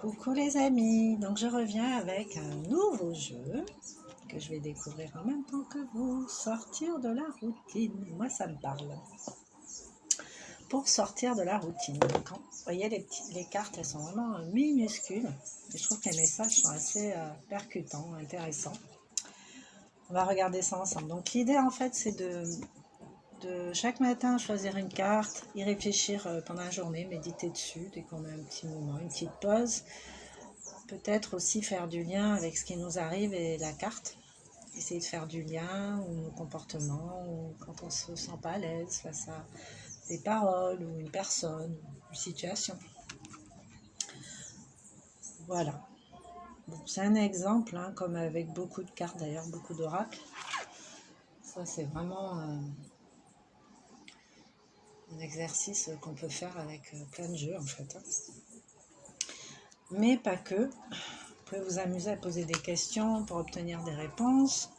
Coucou les amis, donc je reviens avec un nouveau jeu que je vais découvrir en même temps que vous, sortir de la routine. Moi ça me parle. Pour sortir de la routine, vous voyez les cartes, elles sont vraiment minuscules. Et je trouve que les messages sont assez percutants, intéressants. On va regarder ça ensemble. Donc l'idée en fait c'est de chaque matin choisir une carte, y réfléchir pendant la journée, méditer dessus dès qu'on a un petit moment, une petite pause. Peut-être aussi faire du lien avec ce qui nous arrive et la carte. Essayer de faire du lien ou nos comportements, ou quand on ne se sent pas à l'aise face à des paroles ou une personne, une situation. Voilà. Bon, c'est un exemple, hein, comme avec beaucoup de cartes d'ailleurs, beaucoup d'oracles. Ça c'est vraiment un exercice qu'on peut faire avec plein de jeux en fait. Mais pas que. Vous pouvez vous amuser à poser des questions pour obtenir des réponses.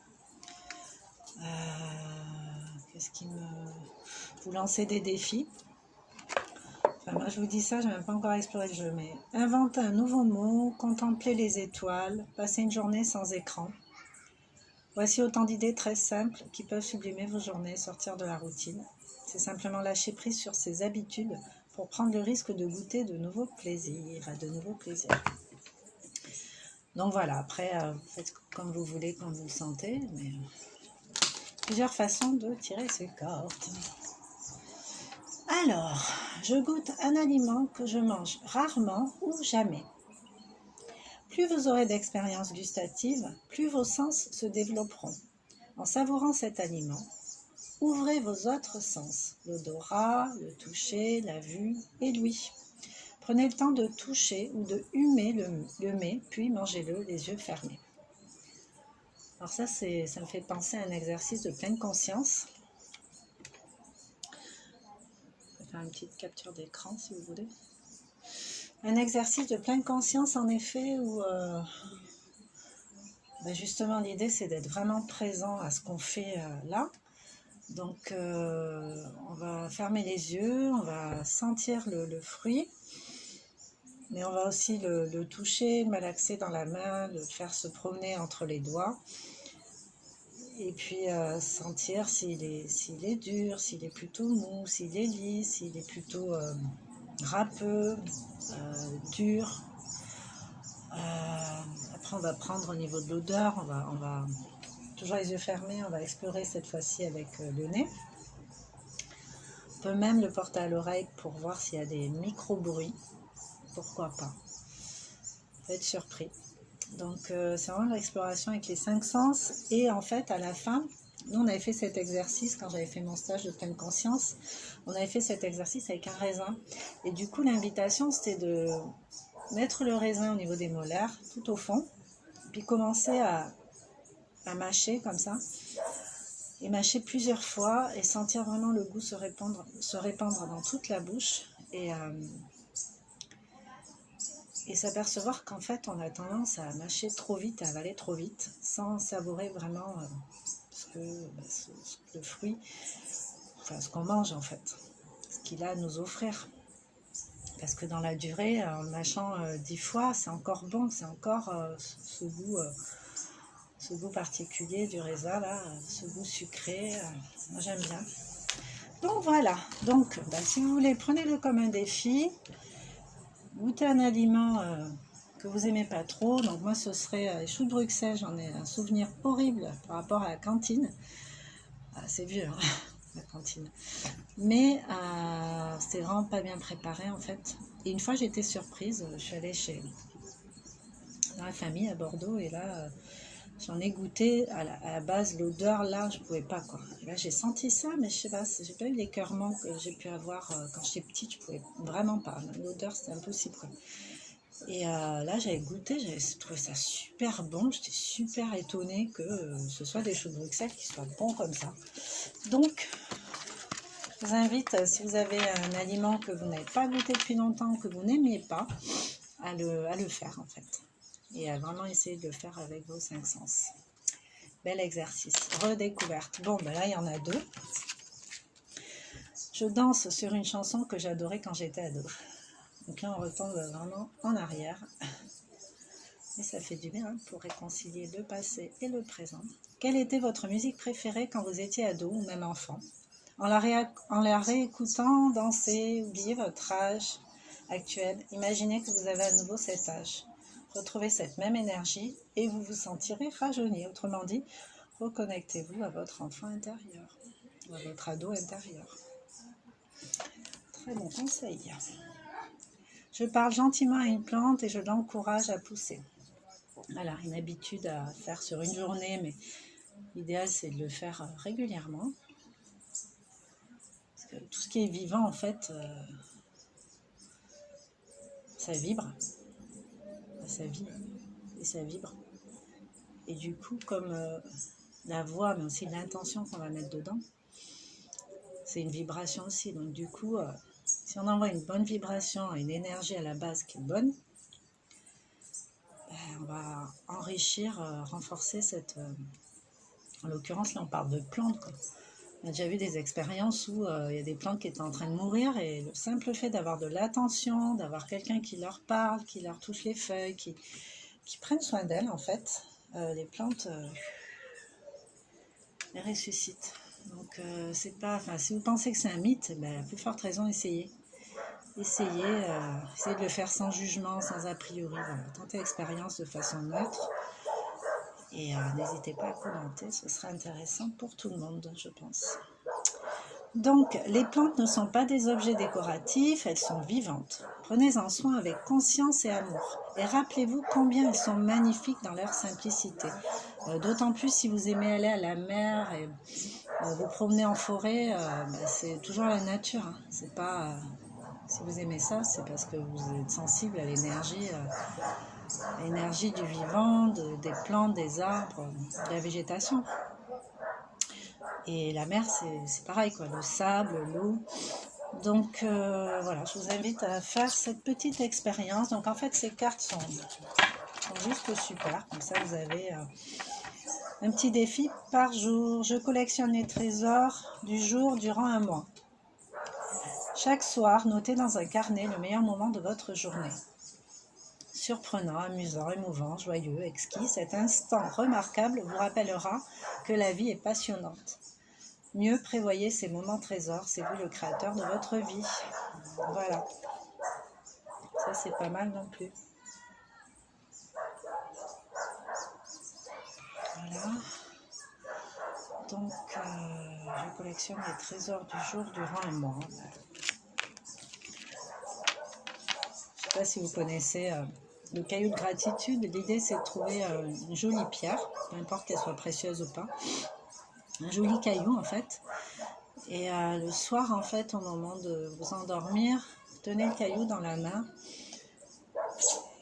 Qu'est-ce qui me... Vous lancez des défis. Enfin, moi je vous dis ça, je n'ai même pas encore exploré le jeu, mais inventer un nouveau mot, contempler les étoiles, passer une journée sans écran. Voici autant d'idées très simples qui peuvent sublimer vos journées, sortir de la routine. C'est simplement lâcher prise sur ses habitudes pour prendre le risque de goûter de nouveaux plaisirs, à de nouveaux plaisirs. Donc voilà, après, vous faites comme vous voulez, comme vous le sentez, mais plusieurs façons de tirer ces cartes. Alors, je goûte un aliment que je mange rarement ou jamais. Plus vous aurez d'expérience gustative, plus vos sens se développeront. En savourant cet aliment, ouvrez vos autres sens, l'odorat, le toucher, la vue et l'ouïe. Prenez le temps de toucher ou de humer le mets, puis mangez-le les yeux fermés. Alors ça me fait penser à un exercice de pleine conscience. Je vais faire une petite capture d'écran si vous voulez. Un exercice de pleine conscience en effet où justement l'idée c'est d'être vraiment présent à ce qu'on fait là. Donc on va fermer les yeux, on va sentir le fruit, mais on va aussi le toucher, le malaxer dans la main, le faire se promener entre les doigts. Et puis sentir s'il est dur, s'il est plutôt mou, s'il est lisse, s'il est plutôt râpeux, dur. Après on va prendre au niveau de l'odeur, on va toujours les yeux fermés, on va explorer cette fois-ci avec le nez. On peut même le porter à l'oreille pour voir s'il y a des micro-bruits, pourquoi pas. On peut être surpris. Donc c'est vraiment l'exploration avec les 5 sens. Et en fait à la fin, nous on avait fait cet exercice quand j'avais fait mon stage de pleine conscience. On avait fait cet exercice avec un raisin. Et du coup l'invitation c'était de mettre le raisin au niveau des molaires, tout au fond. Puis commencer à mâcher comme ça. Et mâcher plusieurs fois et sentir vraiment le goût se répandre dans toute la bouche. Et s'apercevoir qu'en fait on a tendance à mâcher trop vite, à avaler trop vite, sans savourer vraiment le fruit, enfin ce qu'on mange en fait, ce qu'il a à nous offrir. Parce que dans la durée, en mâchant 10 fois, c'est encore bon, c'est encore ce goût particulier du raisin, là, ce goût sucré, moi j'aime bien. Donc voilà, donc si vous voulez, prenez-le comme un défi. Goûtez un aliment que vous aimez pas trop. Donc moi ce serait les choux de Bruxelles. J'en ai un souvenir horrible par rapport à la cantine. C'est vieux hein, la cantine. Mais c'était vraiment pas bien préparé en fait. Et une fois j'étais surprise. Je suis allée dans la famille à Bordeaux et là j'en ai goûté à la base. L'odeur là je pouvais pas quoi. Et là j'ai senti ça mais je sais pas, j'ai pas eu l'écœurement que j'ai pu avoir quand j'étais petite. Je pouvais vraiment pas. L'odeur c'était impossible quoi. Et là j'avais goûté, j'avais trouvé ça super bon, j'étais super étonnée que ce soit des choux de Bruxelles qui soient bons comme ça. Donc je vous invite, si vous avez un aliment que vous n'avez pas goûté depuis longtemps, que vous n'aimiez pas, à le faire en fait. Et à vraiment essayer de le faire avec vos 5 sens. Bel exercice, redécouverte. Bon ben là il y en a 2. Je danse sur une chanson que j'adorais quand j'étais ado. Donc là, on retombe vraiment en arrière. Et ça fait du bien pour réconcilier le passé et le présent. Quelle était votre musique préférée quand vous étiez ado ou même enfant? En la réécoutant, danser, oubliez votre âge actuel. Imaginez que vous avez à nouveau cet âge. Retrouvez cette même énergie et vous vous sentirez rajeuni. Autrement dit, reconnectez-vous à votre enfant intérieur ou à votre ado intérieur. Très bon conseil. Je parle gentiment à une plante et je l'encourage à pousser. Voilà, une habitude à faire sur une journée, mais l'idéal c'est de le faire régulièrement. Parce que tout ce qui est vivant, en fait, ça vibre, ça vit et ça vibre. Et du coup, comme la voix, mais aussi l'intention qu'on va mettre dedans, c'est une vibration aussi. Donc du coup, si on envoie une bonne vibration et une énergie à la base qui est bonne, on va enrichir, renforcer cette... en l'occurrence, là, on parle de plantes, quoi. On a déjà vu des expériences où il y a des plantes qui étaient en train de mourir et le simple fait d'avoir de l'attention, d'avoir quelqu'un qui leur parle, qui leur touche les feuilles, qui prennent soin d'elles, en fait, les plantes elles ressuscitent. Donc, c'est pas... Enfin, si vous pensez que c'est un mythe, ben, à plus forte raison, essayez. Essayez de le faire sans jugement, sans a priori. Voilà. Tentez l'expérience de façon neutre. Et n'hésitez pas à commenter, ce sera intéressant pour tout le monde, je pense. Donc, les plantes ne sont pas des objets décoratifs, elles sont vivantes. Prenez-en soin avec conscience et amour. Et rappelez-vous combien elles sont magnifiques dans leur simplicité. D'autant plus si vous aimez aller à la mer et vous promener en forêt, c'est toujours la nature. Hein. C'est pas, si vous aimez ça, c'est parce que vous êtes sensible à l'énergie du vivant, des plantes, des arbres, de la végétation. Et la mer, c'est pareil, quoi, le sable, l'eau. Donc voilà, je vous invite à faire cette petite expérience. Donc en fait, ces cartes sont juste super. Comme ça, vous avez un petit défi par jour. Je collectionne les trésors du jour durant un mois. Chaque soir, notez dans un carnet le meilleur moment de votre journée. Surprenant, amusant, émouvant, joyeux, exquis, cet instant remarquable vous rappellera que la vie est passionnante. Mieux prévoyez ces moments trésors, c'est vous le créateur de votre vie. Voilà. Ça, c'est pas mal non plus. Voilà. Donc, je collectionne les trésors du jour durant un mois. Je ne sais pas si vous connaissez le caillou de gratitude. L'idée, c'est de trouver une jolie pierre, peu importe qu'elle soit précieuse ou pas. Un joli caillou, en fait. Et le soir, en fait, au moment de vous endormir, tenez le caillou dans la main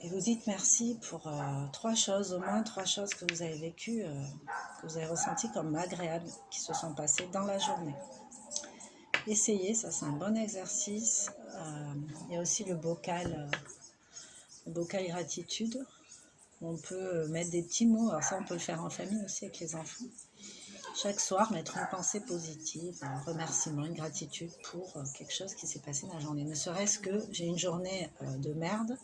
et vous dites merci pour 3 choses, au moins 3 choses que vous avez vécues, que vous avez ressenties comme agréables, qui se sont passées dans la journée. Essayez, ça c'est un bon exercice. Il y a aussi le bocal gratitude. On peut mettre des petits mots, alors ça on peut le faire en famille aussi avec les enfants. Chaque soir, mettre une pensée positive, un remerciement, une gratitude pour quelque chose qui s'est passé dans la journée. Ne serait-ce que j'ai une journée de merde,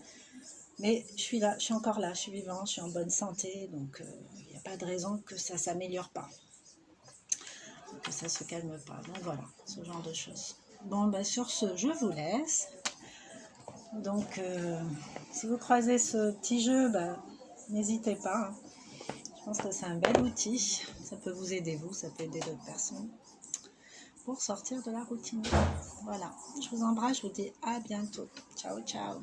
mais je suis là, je suis encore là, je suis vivant, je suis en bonne santé, donc il n'y a pas de raison que ça ne s'améliore pas, que ça ne se calme pas. Donc voilà, ce genre de choses. Bon, ben, sur ce, je vous laisse. Donc, si vous croisez ce petit jeu, ben, n'hésitez pas. Hein. Je pense que c'est un bel outil. Ça peut vous aider, vous, ça peut aider d'autres personnes pour sortir de la routine. Voilà, je vous embrasse, je vous dis à bientôt. Ciao, ciao.